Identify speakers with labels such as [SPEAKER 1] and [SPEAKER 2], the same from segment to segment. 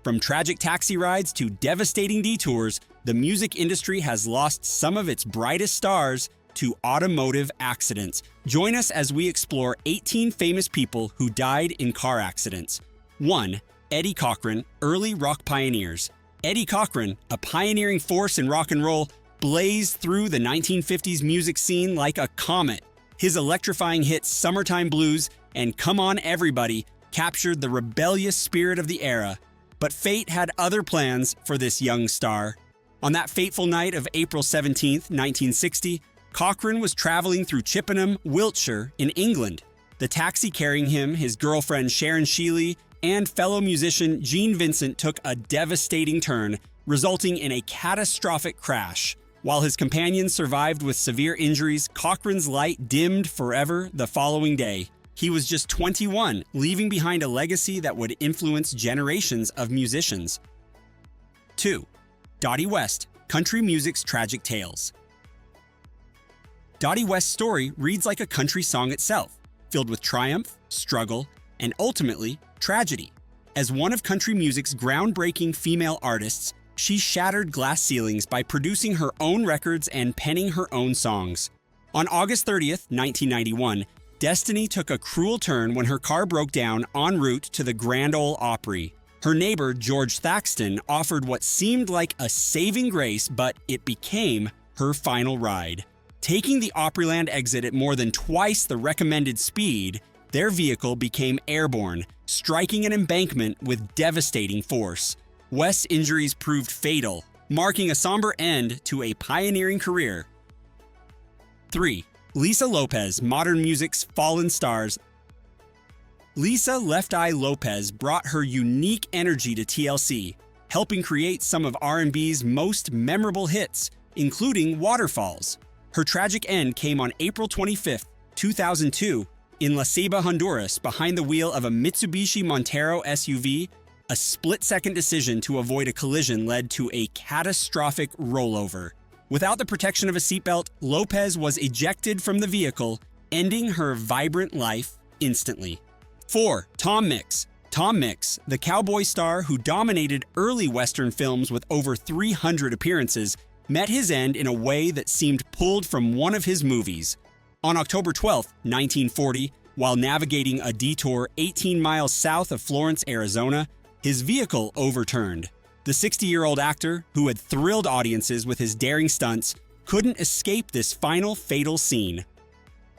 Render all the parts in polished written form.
[SPEAKER 1] From tragic taxi rides to devastating detours, the music industry has lost some of its brightest stars to automotive accidents. Join us as we explore 18 famous people who died in car accidents. 1. Eddie Cochran, early rock pioneers. Eddie Cochran, a pioneering force in rock and roll, blazed through the 1950s music scene like a comet. His electrifying hits Summertime Blues and Come On Everybody captured the rebellious spirit of the era. But fate had other plans for this young star. On that fateful night of April 17, 1960, Cochran was traveling through Chippenham, Wiltshire, in England. The taxi carrying him, his girlfriend Sharon Sheeley, and fellow musician Gene Vincent took a devastating turn, resulting in a catastrophic crash. While his companions survived with severe injuries, Cochran's light dimmed forever the following day. He was just 21, leaving behind a legacy that would influence generations of musicians. 2. Dottie West, country music's tragic tales. Dottie West's story reads like a country song itself, filled with triumph, struggle, and ultimately, tragedy. As one of country music's groundbreaking female artists, she shattered glass ceilings by producing her own records and penning her own songs. On August 30th, 1991, destiny took a cruel turn when her car broke down en route to the Grand Ole Opry. Her neighbor, George Thaxton, offered what seemed like a saving grace, but it became her final ride. Taking the Opryland exit at more than twice the recommended speed, their vehicle became airborne, striking an embankment with devastating force. West's injuries proved fatal, marking a somber end to a pioneering career. 3. Lisa Lopez, modern music's fallen stars. Lisa Left Eye Lopez brought her unique energy to TLC, helping create some of R&B's most memorable hits, including Waterfalls. Her tragic end came on April 25, 2002, in La Ceiba, Honduras, behind the wheel of a Mitsubishi Montero SUV. A split-second decision to avoid a collision led to a catastrophic rollover. Without the protection of a seatbelt, Lopez was ejected from the vehicle, ending her vibrant life instantly. 4. Tom Mix. Tom Mix, the cowboy star who dominated early Western films with over 300 appearances, met his end in a way that seemed pulled from one of his movies. On October 12, 1940, while navigating a detour 18 miles south of Florence, Arizona, his vehicle overturned. The 60-year-old actor, who had thrilled audiences with his daring stunts, couldn't escape this final fatal scene.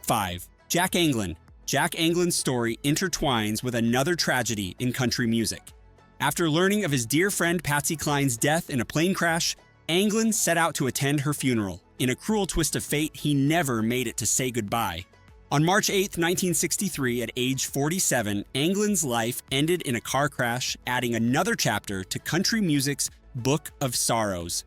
[SPEAKER 1] 5. Jack Anglin. Jack Anglin's story intertwines with another tragedy in country music. After learning of his dear friend Patsy Cline's death in a plane crash, Anglin set out to attend her funeral. In a cruel twist of fate, he never made it to say goodbye. On March 8, 1963, at age 47, Anglin's life ended in a car crash, adding another chapter to country music's Book of Sorrows.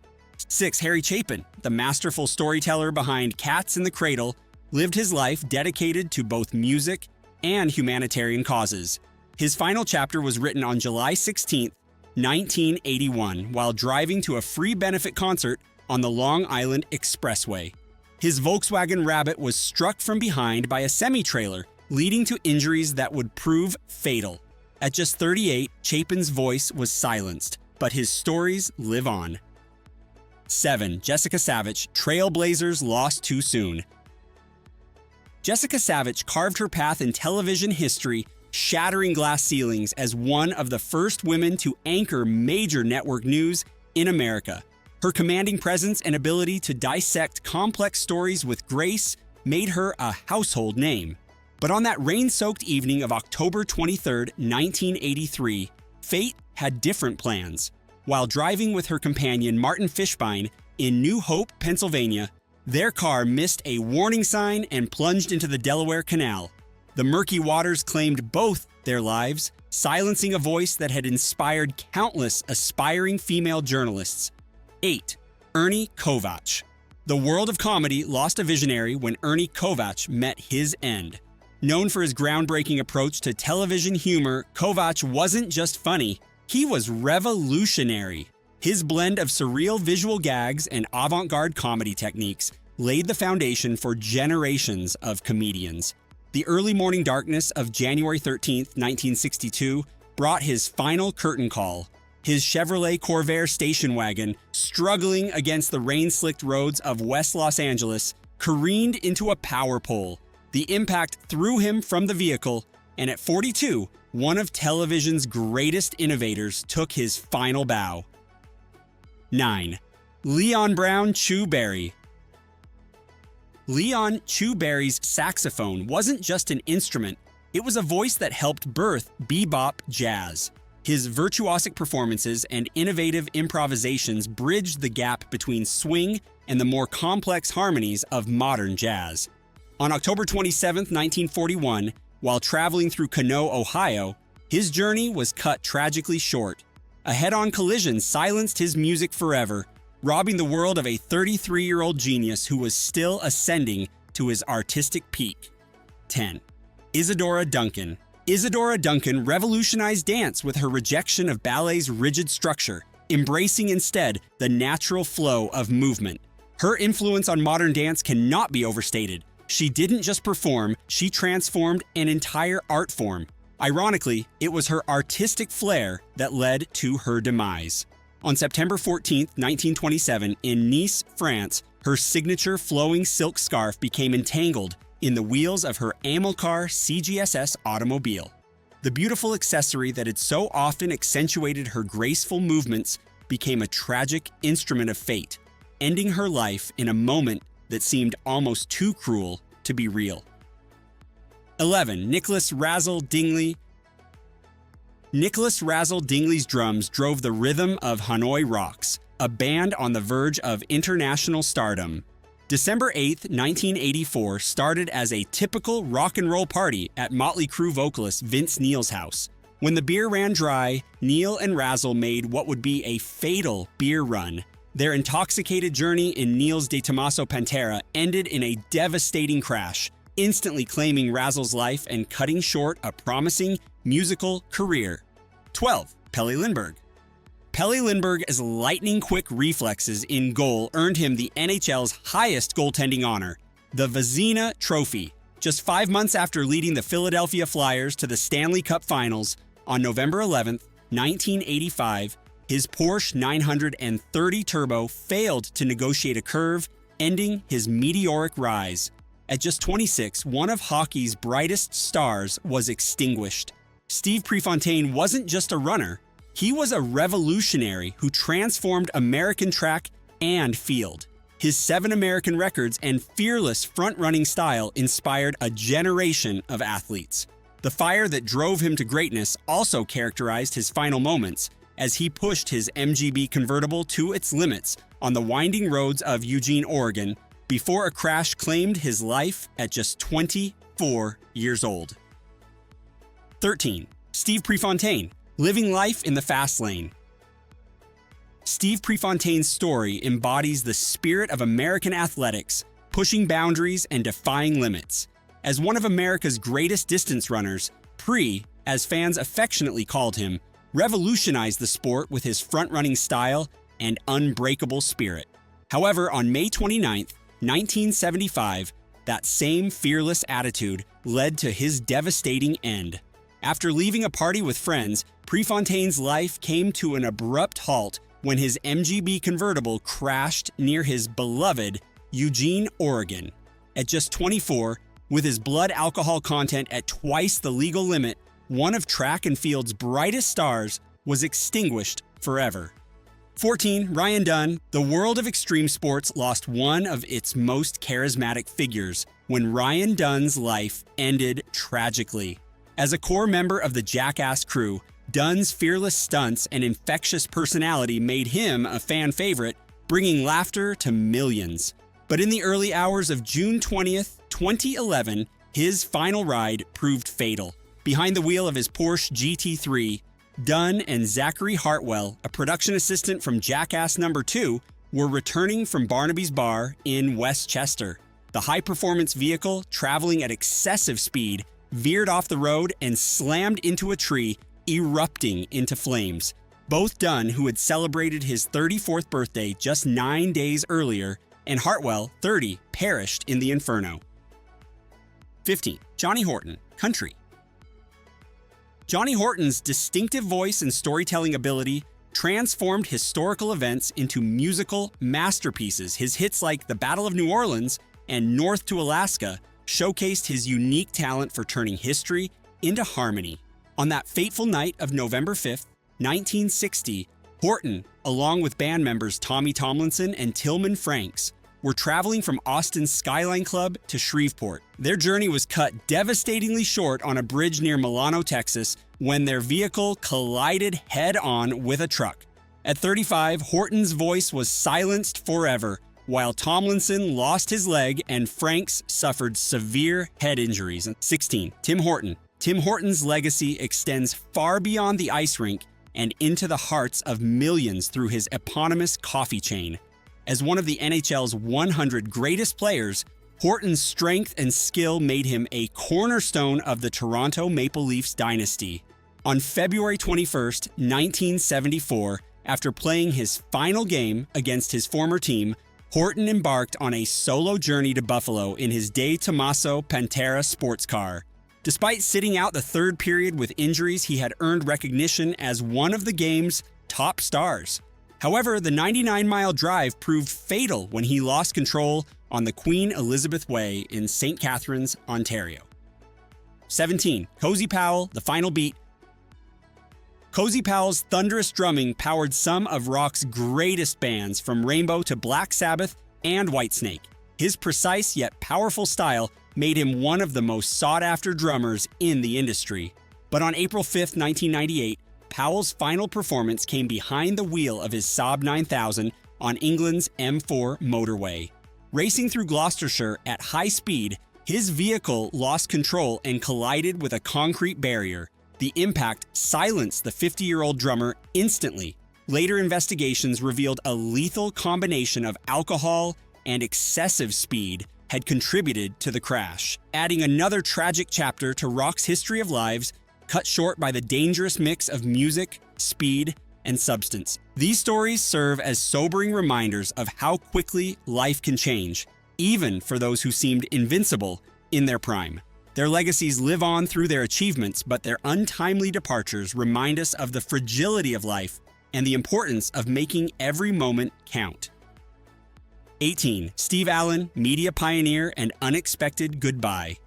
[SPEAKER 1] 6. Harry Chapin, the masterful storyteller behind Cats in the Cradle, lived his life dedicated to both music and humanitarian causes. His final chapter was written on July 16, 1981, while driving to a free benefit concert on the Long Island Expressway. His Volkswagen Rabbit was struck from behind by a semi-trailer, leading to injuries that would prove fatal. At just 38, Chapin's voice was silenced, but his stories live on. 7. Jessica Savage, Trailblazers Lost Too Soon. Jessica Savage carved her path in television history, shattering glass ceilings as one of the first women to anchor major network news in America. Her commanding presence and ability to dissect complex stories with grace made her a household name. But on that rain-soaked evening of October 23, 1983, fate had different plans. While driving with her companion Martin Fishbein in New Hope, Pennsylvania, their car missed a warning sign and plunged into the Delaware Canal. The murky waters claimed both their lives, silencing a voice that had inspired countless aspiring female journalists. 8. Ernie Kovacs. The world of comedy lost a visionary when Ernie Kovacs met his end. Known for his groundbreaking approach to television humor, Kovacs wasn't just funny, he was revolutionary. His blend of surreal visual gags and avant-garde comedy techniques laid the foundation for generations of comedians. The early morning darkness of January 13, 1962, brought his final curtain call. his Chevrolet Corvair station wagon, struggling against the rain-slicked roads of West Los Angeles, careened into a power pole. The impact threw him from the vehicle, and at 42, one of television's greatest innovators took his final bow. 9. Leon Brown Chu Berry. Leon Chu Berry's saxophone wasn't just an instrument, it was a voice that helped birth bebop jazz. His virtuosic performances and innovative improvisations bridged the gap between swing and the more complex harmonies of modern jazz. On October 27, 1941, while traveling through Kano, Ohio, his journey was cut tragically short. A head-on collision silenced his music forever, robbing the world of a 33-year-old genius who was still ascending to his artistic peak. 10. Isadora Duncan. Isadora Duncan revolutionized dance with her rejection of ballet's rigid structure, embracing instead the natural flow of movement. Her influence on modern dance cannot be overstated. She didn't just perform, she transformed an entire art form. Ironically, it was her artistic flair that led to her demise. On September 14, 1927, in Nice, France, her signature flowing silk scarf became entangled in the wheels of her Amilcar CGSS automobile. The beautiful accessory that had so often accentuated her graceful movements became a tragic instrument of fate, ending her life in a moment that seemed almost too cruel to be real. 11. Nicholas Razzle Dingley. Nicholas Razzle Dingley's drums drove the rhythm of Hanoi Rocks, a band on the verge of international stardom. December 8, 1984 started as a typical rock and roll party at Motley Crue vocalist Vince Neil's house. When the beer ran dry, Neil and Razzle made what would be a fatal beer run. Their intoxicated journey in Neil's De Tomaso Pantera ended in a devastating crash, instantly claiming Razzle's life and cutting short a promising musical career. 12. Pelle Lindbergh. Pelle Lindbergh's lightning-quick reflexes in goal earned him the NHL's highest goaltending honor, the Vezina Trophy. Just 5 months after leading the Philadelphia Flyers to the Stanley Cup Finals, on November 11, 1985, his Porsche 930 Turbo failed to negotiate a curve, ending his meteoric rise. At just 26, one of hockey's brightest stars was extinguished. Steve Prefontaine wasn't just a runner, he was a revolutionary who transformed American track and field. His 7 American records and fearless front-running style inspired a generation of athletes. The fire that drove him to greatness also characterized his final moments as he pushed his MGB convertible to its limits on the winding roads of Eugene, Oregon, before a crash claimed his life at just 24 years old. 13. Steve Prefontaine. Living life in the fast lane. Steve Prefontaine's story embodies the spirit of American athletics, pushing boundaries and defying limits. As one of America's greatest distance runners, Pre, as fans affectionately called him, revolutionized the sport with his front-running style and unbreakable spirit. However, on May 29, 1975, that same fearless attitude led to his devastating end. After leaving a party with friends, Prefontaine's life came to an abrupt halt when his MGB convertible crashed near his beloved Eugene, Oregon. At just 24, with his blood alcohol content at twice the legal limit, one of track and field's brightest stars was extinguished forever. 14. Ryan Dunn. The world of extreme sports lost one of its most charismatic figures when Ryan Dunn's life ended tragically. As a core member of the Jackass crew, Dunn's fearless stunts and infectious personality made him a fan favorite, bringing laughter to millions. But in the early hours of June 20th, 2011, his final ride proved fatal. Behind the wheel of his Porsche GT3, Dunn and Zachary Hartwell, a production assistant from Jackass No. 2, were returning from Barnaby's Bar in Westchester. The high-performance vehicle, traveling at excessive speed, veered off the road and slammed into a tree, erupting into flames. Both Dunn, who had celebrated his 34th birthday just 9 days earlier, and Hartwell, 30, perished in the inferno. 15. Johnny Horton, Country. Johnny Horton's distinctive voice and storytelling ability transformed historical events into musical masterpieces. His hits like The Battle of New Orleans and North to Alaska showcased his unique talent for turning history into harmony. On that fateful night of November 5th, 1960, Horton, along with band members Tommy Tomlinson and Tillman Franks, were traveling from Austin's Skyline Club to Shreveport. Their journey was cut devastatingly short on a bridge near Milano, Texas, when their vehicle collided head-on with a truck. At 35, Horton's voice was silenced forever, while Tomlinson lost his leg and Franks suffered severe head injuries. 16. Tim Horton. Tim Horton's legacy extends far beyond the ice rink and into the hearts of millions through his eponymous coffee chain. As one of the NHL's 100 greatest players, Horton's strength and skill made him a cornerstone of the Toronto Maple Leafs dynasty. On February 21st, 1974, after playing his final game against his former team, Horton embarked on a solo journey to Buffalo in his De Tomaso Pantera sports car. Despite sitting out the third period with injuries, he had earned recognition as one of the game's top stars. However, the 99-mile drive proved fatal when he lost control on the Queen Elizabeth Way in St. Catharines, Ontario. 17. Cozy Powell, The Final Beat. Cozy Powell's thunderous drumming powered some of rock's greatest bands, from Rainbow to Black Sabbath and Whitesnake. His precise yet powerful style made him one of the most sought-after drummers in the industry. But on April 5, 1998, Powell's final performance came behind the wheel of his Saab 9000 on England's M4 motorway. Racing through Gloucestershire at high speed, his vehicle lost control and collided with a concrete barrier. The impact silenced the 50-year-old drummer instantly. Later investigations revealed a lethal combination of alcohol and excessive speed had contributed to the crash, adding another tragic chapter to rock's history of lives cut short by the dangerous mix of music, speed, and substance. These stories serve as sobering reminders of how quickly life can change, even for those who seemed invincible in their prime. Their legacies live on through their achievements, but their untimely departures remind us of the fragility of life and the importance of making every moment count. 18. Steve Allen, media pioneer and unexpected goodbye.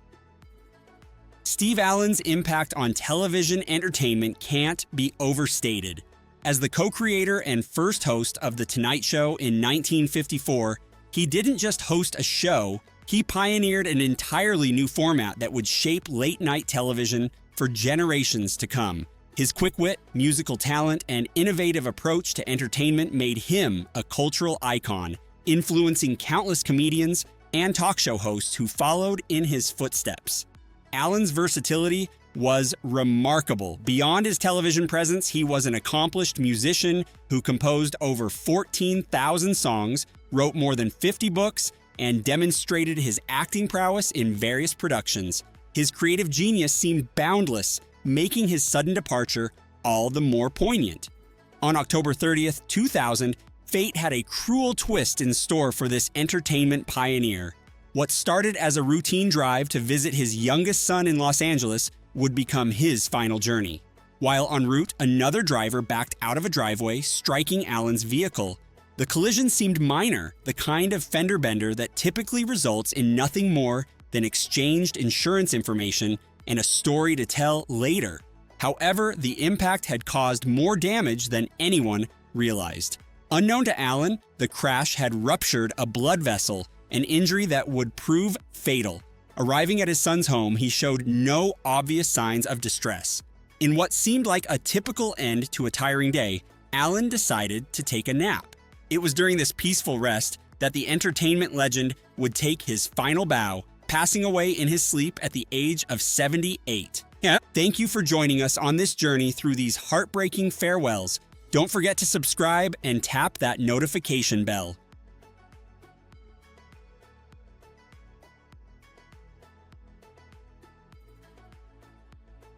[SPEAKER 1] Steve Allen's impact on television entertainment can't be overstated. As the co-creator and first host of The Tonight Show in 1954, he didn't just host a show, he pioneered an entirely new format that would shape late-night television for generations to come. His quick wit, musical talent, and innovative approach to entertainment made him a cultural icon, influencing countless comedians and talk show hosts who followed in his footsteps. Allen's versatility was remarkable. Beyond his television presence, he was an accomplished musician who composed over 14,000 songs, wrote more than 50 books, and demonstrated his acting prowess in various productions. His creative genius seemed boundless, making his sudden departure all the more poignant. On October 30th, 2000, fate had a cruel twist in store for this entertainment pioneer. What started as a routine drive to visit his youngest son in Los Angeles would become his final journey. While en route, another driver backed out of a driveway, striking Allen's vehicle. The collision seemed minor, the kind of fender bender that typically results in nothing more than exchanged insurance information and a story to tell later. However, the impact had caused more damage than anyone realized. Unknown to Allen, the crash had ruptured a blood vessel, an injury that would prove fatal. Arriving at his son's home, he showed no obvious signs of distress. In what seemed like a typical end to a tiring day, Allen decided to take a nap. It was during this peaceful rest that the entertainment legend would take his final bow, passing away in his sleep at the age of 78. Thank you for joining us on this journey through these heartbreaking farewells. Don't forget to subscribe and tap that notification bell.